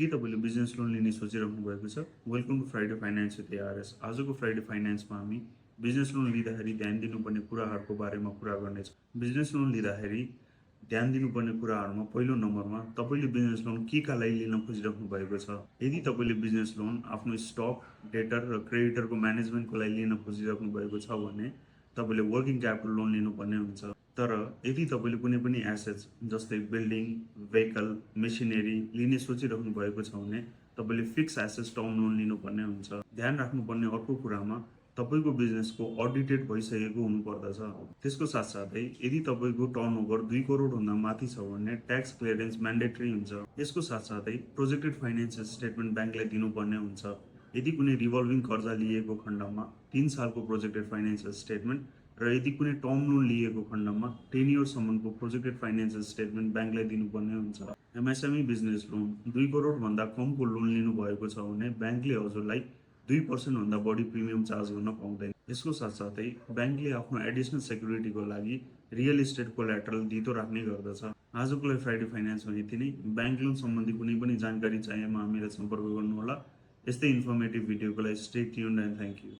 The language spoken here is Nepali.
के तपाईँले बिजनेस लोन लिने सोचिराख्नु भएको छ? Welcome to Friday finance with ARS. आजको फ्राइडे फाइनेन्समा हामी बिजनेस लोन लिँदाखेरि ध्यान दिनुपर्ने कुराहरूको बारेमा कुरा गर्नेछौँ। बिजनेस लोन लिँदाखेरि ध्यान दिनुपर्ने कुराहरूमा पहिलो नम्बरमा तपाईँले बिजनेस लोन केका लागि लिन खोजिराख्नु भएको छ। यदि तपाईँले बिजनेस लोन आफ्नो स्टक, डेटर र क्रेडिटरको म्यानेजमेन्टको लागि लिन खोजिराख्नु भएको छ भने तपाईँले वर्किङ क्यापिटल लोन लिनुपर्ने हुन्छ। तर यदि तपाईँले कुनै पनि एसेट्स जस्तै बिल्डिङ, भेहिकल, मेसिनरी लिने सोचिराख्नु भएको छ भने तपाईँले फिक्स एसेट्स टर्म लोन लिनुपर्ने हुन्छ। ध्यान राख्नुपर्ने अर्को कुरामा तपाईँको बिजनेसको अडिटेड भइसकेको हुनुपर्दछ। त्यसको साथसाथै यदि तपाईँको टर्नओभर 2 करोडभन्दा माथि छ भने ट्याक्स क्लियरेन्स म्यान्डेटरी हुन्छ। यसको साथसाथै प्रोजेक्टेड फाइनेन्सियल स्टेटमेन्ट ब्याङ्कले दिनुपर्ने हुन्छ। यदि कुनै रिभल्भिङ कर्जा लिएको खण्डमा 3 सालको प्रोजेक्टेड फाइनेन्सियल स्टेटमेन्ट र यदि कुनै टर्म लोन लिएको खण्डमा 10 इयर्ससम्मको प्रोजेक्टेड फाइनेन्सियल स्टेटमेन्ट ब्याङ्कले दिनुपर्ने हुन्छ। एमएसएमई बिजनेस लोन 2 करोडभन्दा कमको लोन लिनुभएको छ भने ब्याङ्कले हजुरलाई 2% भन्दा बढी प्रिमियम चार्ज गर्न पाउँदैन। यसको साथसाथै ब्याङ्कले आफ्नो एडिसनल सेक्युरिटीको लागि रियल इस्टेट कोल्याटरल दितो राख्ने गर्दछ। आजको लागि फ्राइडे फाइनेन्समा यति नै। ब्याङ्क लोन सम्बन्धी कुनै पनि जानकारी चाहिएमा हामीलाई सम्पर्क गर्नुहोला। यस्तै इन्फर्मेटिभ भिडियोको लागि stay tuned and thank you.